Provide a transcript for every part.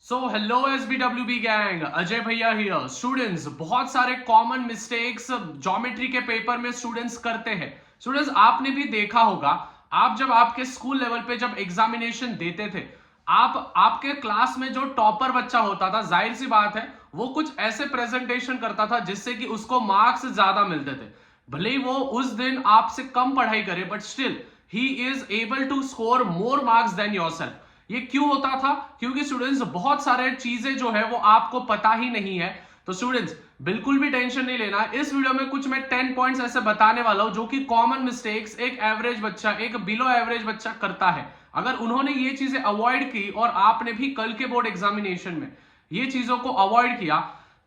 So hello SBWB gang, Ajay भैया here. Students, बहुत सारे कॉमन मिस्टेक्स ज्योमेट्री के पेपर में स्टूडेंट्स करते हैं। स्टूडेंट्स, आपने भी देखा होगा, आप जब आपके स्कूल लेवल पे जब एग्जामिनेशन देते थे, आपके क्लास में जो टॉपर बच्चा होता था, जाहिर सी बात है वो कुछ ऐसे प्रेजेंटेशन करता था जिससे कि उसको मार्क्स ज्यादा मिलते थे। भले ही वो उस दिन आपसे कम पढ़ाई करे, but still he is able to score more marks than yourself. ये क्यों होता था? क्योंकि स्टूडेंट्स बहुत सारे चीजें जो है वो आपको पता ही नहीं है। तो स्टूडेंट्स, बिल्कुल भी टेंशन नहीं लेना। इस वीडियो में कुछ मैं 10 पॉइंट्स ऐसे बताने वाला हूं जो कि कॉमन मिस्टेक्स एक एवरेज बच्चा, एक बिलो एवरेज बच्चा करता है। अगर उन्होंने ये चीजें अवॉइड की और आपने भी कल के बोर्ड एग्जामिनेशन में ये चीजों को अवॉइड किया,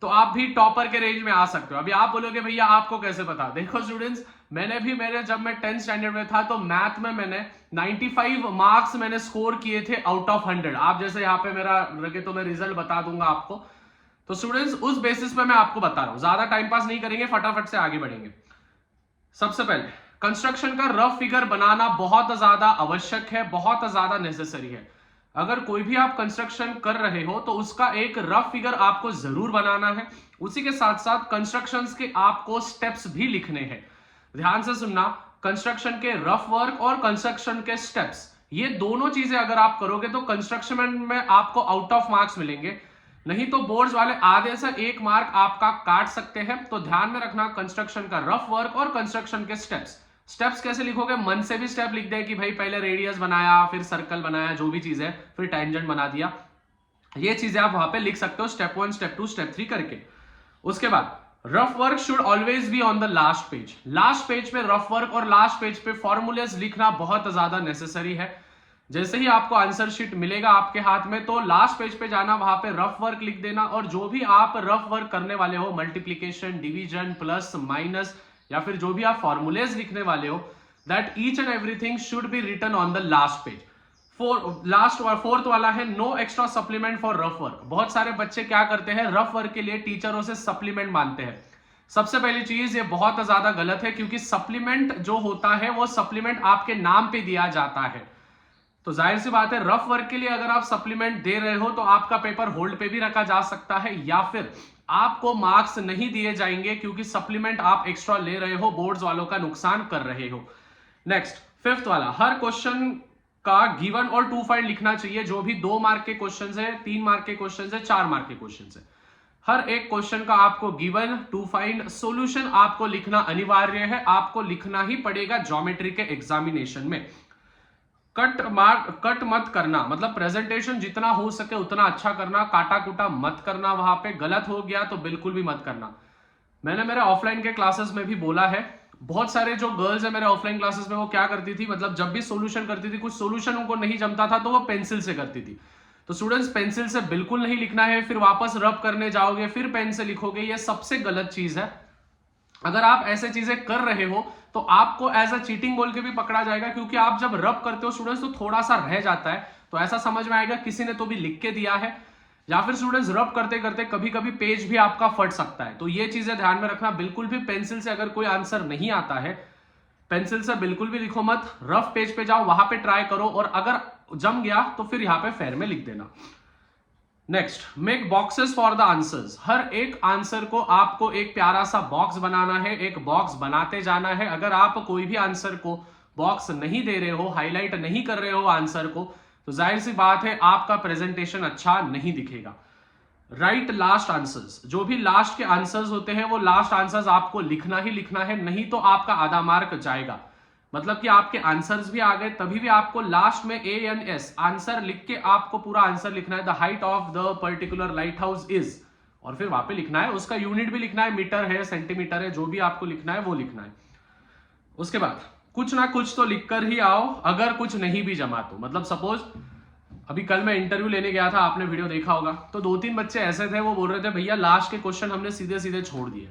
तो आप भी टॉपर के रेंज में आ सकते हो। अभी आप बोलोगे भैया आपको कैसे पता? देखो स्टूडेंट्स, जब मैं 10th स्टैंडर्ड में था तो मैथ में मैंने 95 मार्क्स मैंने स्कोर किए थे आउट ऑफ 100। आप जैसे यहाँ पे मेरा रखे तो मैं रिजल्ट बता दूंगा आपको। तो स्टूडेंट्स, उस बेसिस पे मैं आपको बता रहा हूं, ज्यादा टाइम पास नहीं करेंगे, फटाफट से आगे बढ़ेंगे। सबसे पहले, कंस्ट्रक्शन का रफ फिगर बनाना बहुत ज्यादा आवश्यक है, बहुत ज्यादा नेसेसरी है। अगर कोई भी आप कंस्ट्रक्शन कर रहे हो तो उसका एक रफ फिगर आपको जरूर बनाना है। उसी के साथ साथ कंस्ट्रक्शंस के आपको स्टेप्स भी लिखने हैं। ध्यान से सुनना, कंस्ट्रक्शन के रफ वर्क और कंस्ट्रक्शन के स्टेप्स, ये दोनों चीजें अगर आप करोगे तो कंस्ट्रक्शन में आपको आउट ऑफ मार्क्स मिलेंगे, नहीं तो बोर्ड्स वाले आधे से 1 मार्क आपका काट सकते हैं। तो ध्यान में रखना, कंस्ट्रक्शन का रफ वर्क और कंस्ट्रक्शन के स्टेप्स। स्टेप्स कैसे लिखोगे? मन से भी स्टेप लिख दे कि भाई पहले रेडियस बनाया, फिर सर्कल बनाया, जो भी चीज है, फिर टेंजेंट बना दिया। ये चीजें आप वहां पे लिख सकते हो, स्टेप 1, स्टेप 2, स्टेप 3 करके। उसके बाद, rough work should always be on the last page. Last page पे रफ वर्क और लास्ट पेज पे फॉर्मूलेस लिखना बहुत ज्यादा नेसेसरी है। जैसे ही आपको आंसर शीट मिलेगा आपके हाथ में, तो लास्ट पेज पे जाना, वहां पे रफ वर्क लिख देना, और जो भी आप रफ वर्क करने वाले हो, मल्टीप्लीकेशन, डिवीजन, प्लस, माइनस, या फिर जो भी आप फॉर्मूलेस लिखने वाले हो, that each and everything should be written on the last page. Fourth वाला है, no extra supplement for rough work. बहुत सारे बच्चे क्या करते हैं, रफ वर्क के लिए टीचरों से सप्लीमेंट मांगते हैं। सबसे पहली चीज, ये बहुत ज्यादा गलत है, क्योंकि सप्लीमेंट जो होता है वो सप्लीमेंट आपके नाम पे दिया जाता है। तो जाहिर सी बात है, रफ वर्क के लिए अगर आप सप्लीमेंट दे रहे हो तो आपका पेपर होल्ड पे भी रखा जा सकता है, या फिर आपको मार्क्स नहीं दिए जाएंगे, क्योंकि सप्लीमेंट आप एक्स्ट्रा ले रहे हो, बोर्ड्स वालों का नुकसान कर रहे हो। नेक्स्ट, फिफ्थ वाला, हर क्वेश्चन का गिवन और टू फाइंड लिखना चाहिए। जो भी 2 मार्क के क्वेश्चन है, 3 मार्क के क्वेश्चन है, 4 मार्क के क्वेश्चन है, हर एक क्वेश्चन का आपको गिवन, टू फाइंड, सॉल्यूशन आपको लिखना अनिवार्य है। आपको लिखना ही पड़ेगा ज्योमेट्री के एग्जामिनेशन में। कट मत करना, मतलब प्रेजेंटेशन जितना हो सके उतना अच्छा करना, काटा कुटा मत करना। वहां पे गलत हो गया तो बिल्कुल भी मत करना। मैंने मेरे ऑफलाइन के क्लासेस में भी बोला है, बहुत सारे जो गर्ल्स है मेरे ऑफलाइन क्लासेस में, वो क्या करती थी, मतलब जब भी सॉल्यूशन करती थी, कुछ सॉल्यूशन उनको नहीं जमता था तो वो पेंसिल से करती थी। तो स्टूडेंट्स, पेंसिल से बिल्कुल नहीं लिखना है, फिर वापस रब करने जाओगे, फिर पेन से लिखोगे, ये सबसे गलत चीज है। अगर आप ऐसे चीजें कर रहे हो तो आपको एज अ चीटिंग बोल के भी पकड़ा जाएगा, क्योंकि आप जब रब करते हो स्टूडेंट्स तो थोड़ा सा रह जाता है, तो ऐसा समझ में आएगा किसी ने तो भी लिख के दिया है। या फिर स्टूडेंट्स, रब करते करते कभी कभी पेज भी आपका फट सकता है। तो ये चीजें ध्यान में रखना। बिल्कुल भी पेंसिल से अगर कोई आंसर नहीं आता है, पेंसिल से बिल्कुल भी लिखो मत, रफ पेज पे जाओ, वहां पे ट्राई करो, और अगर जम गया तो फिर यहाँ पे फेयर में लिख देना। Next, make boxes for the answers. हर एक आंसर को आपको एक प्यारा सा बॉक्स बनाना है, एक बॉक्स बनाते जाना है। अगर आप कोई भी आंसर को बॉक्स नहीं दे रहे हो, हाईलाइट नहीं कर रहे हो आंसर को, तो जाहिर सी बात है आपका प्रेजेंटेशन अच्छा नहीं दिखेगा। राइट लास्ट आंसर्स, जो भी लास्ट के आंसर्स होते हैं वो लास्ट आंसर्स आपको लिखना ही लिखना है, नहीं तो आपका आधा मार्क जाएगा। मतलब कि आपके आंसर्स भी आ गए, तभी भी आपको लास्ट में ANS आंसर लिख के आपको पूरा आंसर लिखना है। The height of the particular light house is, और फिर वहां पे लिखना है, उसका यूनिट भी लिखना है, मीटर है, सेंटीमीटर है, जो भी आपको लिखना है वो लिखना है। उसके बाद कुछ ना कुछ तो लिख कर ही आओ, अगर कुछ नहीं भी जमा तो। मतलब सपोज अभी कल मैं इंटरव्यू लेने गया था, आपने वीडियो देखा होगा, तो 2-3 बच्चे ऐसे थे, वो बोल रहे थे भैया लास्ट के क्वेश्चन हमने सीधे सीधे छोड़ दिए,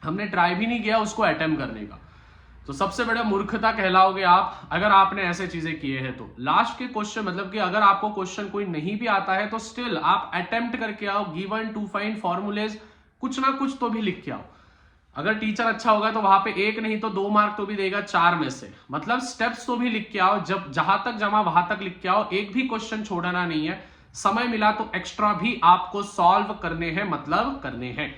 हमने ट्राई भी नहीं किया उसको अटेम्प्ट करने का। तो सबसे बड़ा मूर्खता कहलाओगे आप अगर आपने ऐसे चीजें किए हैं। तो लास्ट के क्वेश्चन, मतलब कि अगर आपको क्वेश्चन कोई नहीं भी आता है तो स्टिल आप अटेम्प्ट करके आओ, गिवन, टू फाइंड, फॉर्मूलेज, कुछ ना कुछ तो भी लिख के आओ। अगर टीचर अच्छा होगा तो वहां पे 1 नहीं तो 2 मार्क तो भी देगा 4 में से। मतलब स्टेप्स तो भी लिख के आओ, जब जहां तक जमा वहां तक लिख के आओ, एक भी क्वेश्चन छोड़ना नहीं है। समय मिला तो एक्स्ट्रा भी आपको सॉल्व करने हैं, मतलब करने हैं।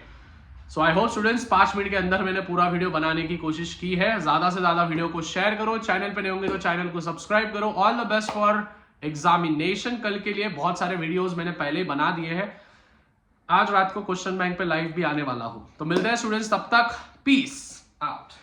सो आई होप स्टूडेंट्स 5 मिनट के अंदर मैंने पूरा वीडियो बनाने की कोशिश की है। ज्यादा से ज्यादा वीडियो को शेयर करो, चैनल पे नए होंगे तो चैनल को सब्सक्राइब करो। All the best for examination. कल के लिए बहुत सारे वीडियोस मैंने पहले ही बना दिए हैं। आज रात को क्वेश्चन बैंक पे लाइव भी आने वाला हूं। तो मिलते हैं स्टूडेंट्स, तब तक पीस आउट।